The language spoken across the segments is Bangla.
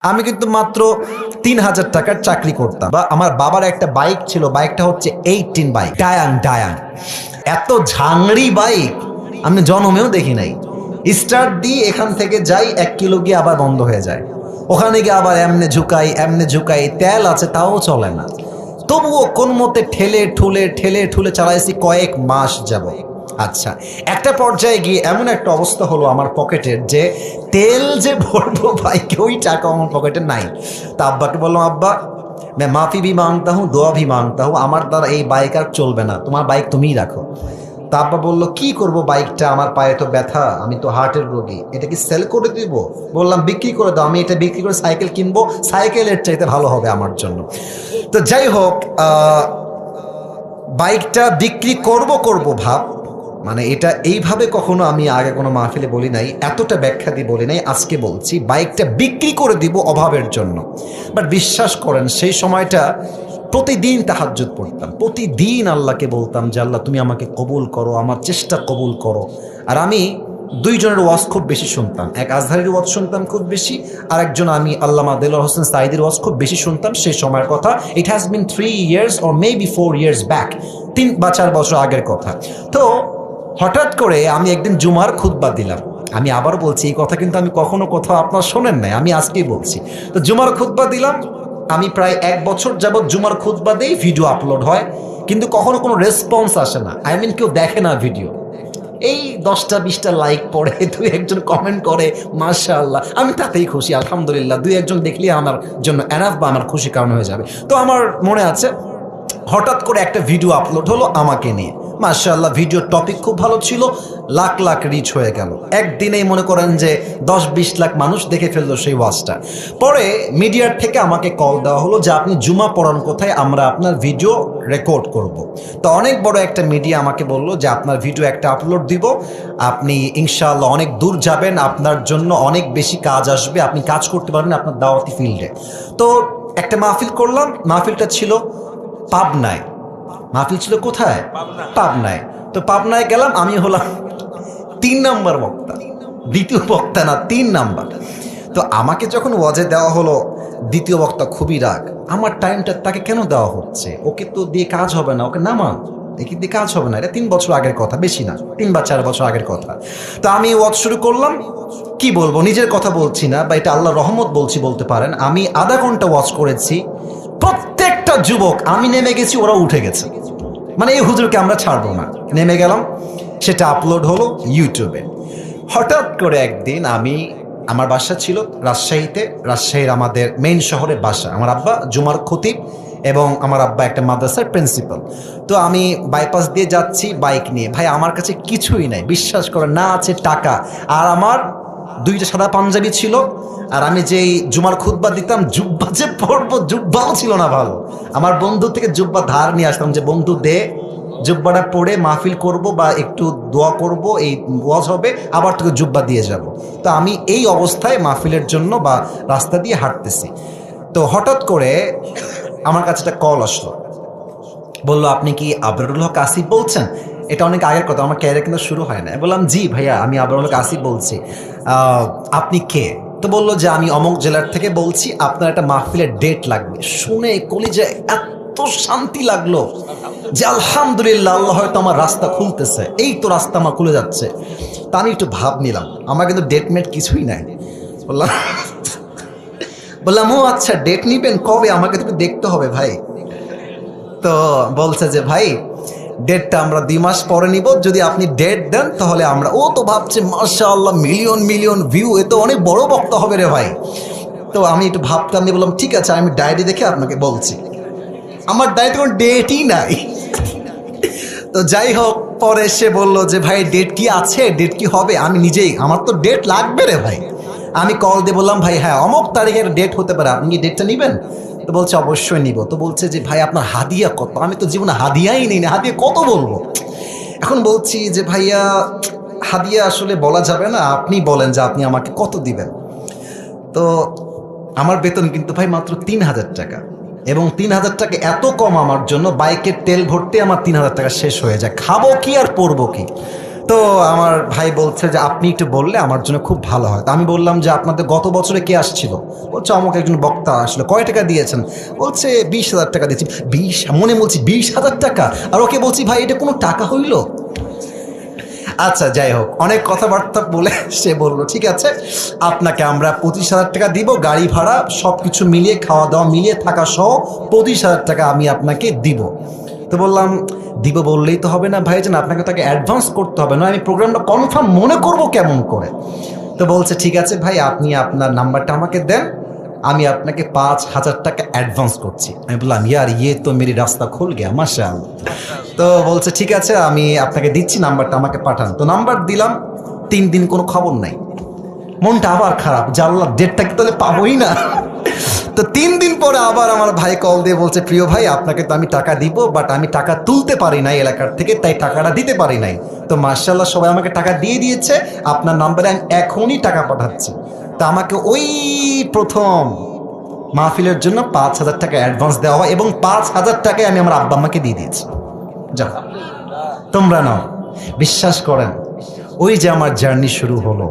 আমি কিন্তু মাত্র ৩,০০০ টাকার চাকরি করতাম, বা আমার বাবার একটা বাইক ছিল, বাইকটা হচ্ছে 18 বাইক, ডায়াং ডায়াং। এত ঝাংড়ি বাইক আমি জন্মেও দেখি নাই। স্টার্ট দিয়ে এখান থেকে যাই 1 কিলো গিয়ে আবার বন্ধ হয়ে যায়, ওখানে গিয়ে আবার এমনে ঝুঁকাই, তেল আছে তাও চলে না। তবুও কোন মতে ঠেলে ঠুলে চালাইছি কয়েক মাস যাব। আচ্ছা, একটা পর্যায়ে গিয়ে এমন একটা অবস্থা হলো আমার পকেটের, যে তেল যে ভরবো বাইকে ওই টাকা আমার পকেটে নাই। তা আব্বাকে বললাম, আব্বা मैं माफी भी मांगता हूँ, दुआ भी मांगता हूँ, আমার দ্বারা এই বাইক আর চলবে না, তোমার বাইক তুমিই রাখো। তা আব্বা বললো, কি করব বাইকটা, আমার পায়ে তো ব্যথা, আমি তো হার্টের রোগী, এটা কি সেল করে দিব? বললাম, বিক্রি করে দাও, আমি এটা বিক্রি করে সাইকেল কিনবো, সাইকেলের চাইতে ভালো হবে আমার জন্য। তো যাই হোক, বাইকটা বিক্রি করব ভাব, মানে এটা এইভাবে কখনো আমি আগে কোনো মাহফিলে বলি নাই, এতটা ব্যাখ্যা দিয়ে বলি নাই, আজকে বলছি বাইকটা বিক্রি করে দিব অভাবের জন্য। বাট বিশ্বাস করেন, সেই সময়টা প্রতিদিন তাহাজ্জুদ পড়তাম, প্রতিদিন আল্লাহকে বলতাম যে আল্লাহ তুমি আমাকে কবুল করো, আমার চেষ্টা কবুল করো। আর আমি দুইজনের ওয়াজ খুব বেশি শুনতাম, এক আজহারের ওয়াজ শুনতাম খুব বেশি, আর একজন আমি আল্লামা দেলোয়ার হোসেন সাঈদীর ওয়াজ খুব বেশি শুনতাম সেই সময়ের কথা। It has been 3 years or maybe 4 years back, 3 বা 4 বছর আগের কথা। তো হঠাৎ করে আমি একদিন জুমার খুতবা দিলাম। আমি আবার বলছি, এই কথা কিন্তু আমি কখনো কোথাও আপনার শোনেন নাই, আমি আজকেই বলছি। তো জুমার খুতবা দিলাম, আমি প্রায় 1 বছর যাবৎ জুমার খুতবা দেই, ভিডিও আপলোড হয়, কিন্তু কখনো কোনো রেসপন্স আসে না, আই মিন কেউ দেখে না ভিডিও। এই 10টা 20টা লাইক পড়ে, 2-1জন কমেন্ট করে, মাশাআল্লাহ, আমি তাতেই খুশি, আলহামদুলিল্লাহ, 2-1জন দেখলে আমার জন্য এনাফ, বা আমার খুশি কারণ হয়ে যাবে। তো আমার মনে আছে, হঠাৎ করে একটা ভিডিও আপলোড হলো আমাকে নিয়ে, মাশাআল্লাহ, ভিডিওর টপিক খুব ভালো ছিল, লাখ লাখ রিচ হয়ে গেল, একদিনেই মনে করেন যে 10-20 লাখ মানুষ দেখে ফেললো সেই ওয়াজটা। পরে মিডিয়ার থেকে আমাকে কল দেওয়া হলো যে আপনি জুমা পড়ান কোথায়, আমরা আপনার ভিডিও রেকর্ড করব। তো অনেক বড় একটা মিডিয়া আমাকে বললো যে আপনার ভিডিও একটা আপলোড দিব, আপনি ইনশাআল্লাহ অনেক দূর যাবেন, আপনার জন্য অনেক বেশি কাজ আসবে, আপনি কাজ করতে পারবেন আপনার দাওয়াতি ফিল্ডে। তো একটা মাহফিল করলাম, মাহফিলটা ছিল পাবনায়। মাহফিল ছিল কোথায়? পাবনায়। তো পাবনায় গেলাম, আমি হলাম 3 নাম্বার বক্তা, দ্বিতীয় বক্তা না, 3 নাম্বার। তো আমাকে যখন ওয়াজে দেওয়া হলো, দ্বিতীয় বক্তা খুবই রাগ, আমার টাইমটা তাকে কেন দেওয়া হচ্ছে, ওকে তো দিয়ে কাজ হবে না, ওকে নামান, একে দিয়ে কাজ হবে না, এটা 3 বছর আগের কথা, বেশি না, 3 বা 4 বছর আগের কথা। তো আমি ওয়াজ শুরু করলাম, কি বলবো, নিজের কথা বলছি না, বা এটা আল্লাহর রহমত বলছি বলতে পারেন। আমি আধা ঘন্টা ওয়াজ করেছি, প্রত্যেকটা যুবক, আমি নেমে গেছি ওরা উঠে গেছে, মানে এই হুজুরকে আমরা ছাড়বো না, নেমে গেলাম। সেটা আপলোড হলো ইউটিউবে। হঠাৎ করে একদিন আমার বাসা ছিল রাজশাহীতে, রাজশাহীর আমাদের মেইন শহরে বাসা, আমার আব্বা জুমার খতিব এবং আমার আব্বা একটা মাদ্রাসার প্রিন্সিপাল। তো আমি বাইপাস দিয়ে যাচ্ছি বাইক নিয়ে, ভাই আমার কাছে কিছুই নাই, বিশ্বাস করে না আছে টাকা, আর আমার 2টা সাদা পাঞ্জাবি ছিল, আর আমি যেই জুমার খুতবা দিতাম, জুব্বা যে পরবো, জুব্বাও ছিল না ভালো। আমার বন্ধু থেকে জুব্বা ধার নিয়ে আসতাম, যে বন্ধু দে, জুব্বাটা পরে মাহফিল করব বা একটু দোয়া করব, এই ওয়াজ হবে, আবার তোকে জুব্বা দিয়ে যাব। তো আমি এই অবস্থায় মাহফিলের জন্য বা রাস্তা দিয়ে হাঁটতেছি। তো হঠাৎ করে আমার কাছে একটা কল আসলো, বললো আপনি কি আবরারুল হক আসিফ বলছেন? এটা অনেক আগের কথা, আমার ক্যারিয়ার কিন্তু শুরু হয় না। বললাম, জি ভাইয়া, আমি আবরারুল হক আসিফ বলছি। আপনি কে? তো বললো যে আমি অমুক জেলার থেকে বলছি, আপনার একটা মাহফিলের ডেট লাগবে। শুনে কলিজায় এত শান্তি লাগলো যে আলহামদুলিল্লাহ, আল্লাহ হয়তো আমার রাস্তা খুলতেছে, এই তো রাস্তা আমার খুলে যাচ্ছে। তা আমি একটু ভাব নিলাম, আমার কিন্তু ডেট মেট কিছুই নাই। বললাম ও আচ্ছা, ডেট নিবেন কবে, আমাকে তো দেখতে হবে ভাই। তো বলছে যে ভাই, ডেটটা আমরা 2 মাস পরে নিব, যদি আপনি ডেট দেন তাহলে আমরা। ও তো ভাবছে মাশাআল্লাহ, মিলিয়ন মিলিয়ন ভিউ, এ তো অনেক বড় বক্তা হবে রে ভাই। তো আমি একটু ভাবতাম, দিয়ে বললাম ঠিক আছে, আমি ডায়েরি দেখে আপনাকে বলছি। আমার ডায়েরিতে কোনো ডেটই নাই। তো যাই হোক, পরে সে বললো যে ভাই ডেট কি আছে, ডেট কি হবে? আমি নিজেই, আমার তো ডেট লাগবে রে ভাই। আমি কল দিয়ে বললাম, ভাই হ্যাঁ অমুক তারিখের ডেট হতে পারে, আপনি কি ডেটটা নেবেন? তো বলছে অবশ্যই নিব। তো বলছে যে ভাই আপনার হাদিয়া কত? আমি তো জীবনে হাদিয়াই নেই না, হাদিয়া কত বলবো। এখন বলছি যে ভাইয়া, হাদিয়া আসলে বলা যাবে না, আপনি বলেন যে আপনি আমাকে কত দিবেন। তো আমার বেতন কিন্তু ভাই মাত্র 3,000 টাকা, এবং 3,000 টাকা এত কম আমার জন্য, বাইকের তেল ভরতে আমার 3,000 টাকা শেষ হয়ে যায়, খাবো কি আর পরবো কি। তো আমার ভাই বলছে যে আপনি একটু বললে আমার জন্য খুব ভালো হয়। তো আমি বললাম যে আপনাদের গত বছরে কে আসছিল? বলছে আমাকে একজন বক্তা আসলো। কয় টাকা দিয়েছেন? বলছে 20,000 টাকা দিয়েছি। 20, মনে বলছি 20,000 টাকা। আর ওকে বলছি ভাই এটা কোনো টাকা হইল? আচ্ছা যাই হোক, অনেক কথাবার্তা বলে সে বললো ঠিক আছে আপনাকে আমরা 25,000 টাকা দিব, গাড়ি ভাড়া সব কিছু মিলিয়ে, খাওয়া দাওয়া মিলিয়ে, থাকা সহ 25,000 টাকা আমি আপনাকে দিব। তো বললাম দিব বললেই তো হবে না ভাইজান, আপনাকে তাকে অ্যাডভান্স করতে হবে, না আমি প্রোগ্রামটা কনফার্ম মনে করব কেমন করে। তো বলছে ঠিক আছে ভাই আপনি আপনার নাম্বারটা আমাকে দেন, আমি আপনাকে 5,000 টাকা অ্যাডভান্স করছি। আমি বললাম ইয়ার ইয়ে তো মেরি রাস্তা খুল গিয়া মাশাআল্লাহ। তো বলছে ঠিক আছে আমি আপনাকে দিচ্ছি, নাম্বারটা আমাকে পাঠান। তো নাম্বার দিলাম, 3 দিন কোনো খবর নাই। মনটা আবার খারাপ, জানলা ডেটটা কি তাহলে পাবোই না। তো 3 দিন পরে আবার আমার ভাই কল দিয়ে বলছে প্রিয় ভাই আপনাকে তো আমি টাকা দিব, বাট আমি টাকা তুলতে পারি নাই এলাকার থেকে, তাই টাকাটা দিতে পারি নাই। তো মাশাআল্লাহ সবাই আমাকে টাকা দিয়ে দিয়েছে, আপনার নাম্বারে আমি এখনই টাকা পাঠাচ্ছি। তা আমাকে ওই প্রথম মাহফিলের জন্য 5,000 টাকা অ্যাডভান্স দেওয়া হয় এবং 5,000 টাকায় আমি আমার আব্বা আম্মাকে দিয়ে দিয়েছি। যাও তোমরা নাও। বিশ্বাস করেন ওই যে আমার জার্নি শুরু হলো,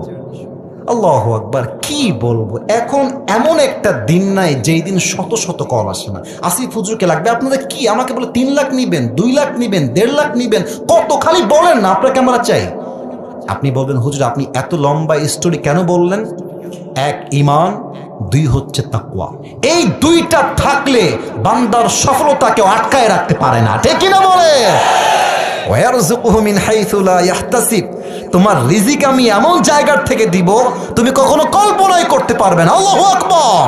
আল্লাহু আকবার, কি বলবো। এখন এমন একটা দিন নাই যেই দিন শত শত কল আসে না, আসিফ হুজুরকে লাগবে আপনাদের কি, আমাকে বলে 3 লাখ নিবেন, 2 লাখ নিবেন, 1.5 লাখ নিবেন, কত খালি বলেন না আপনাকে আমরা চাই। আপনি বলবেন হুজুর আপনি এত লম্বা স্টোরি কেন বললেন? 1 ঈমান, 2 হচ্ছে তাকওয়া। এই 2টা থাকলে বান্দার সফলতাকে আটকায় রাখতে পারে না, ঠিক কিনা বলে? ওয়ারযুকুহু মিন হাইসু লা ইয়াহতাসিব, তোমার রিজিক আমি এমন জায়গার থেকে দিব তুমি কখনো কল্পনাই করতে পারবে না। আল্লাহু আকবার।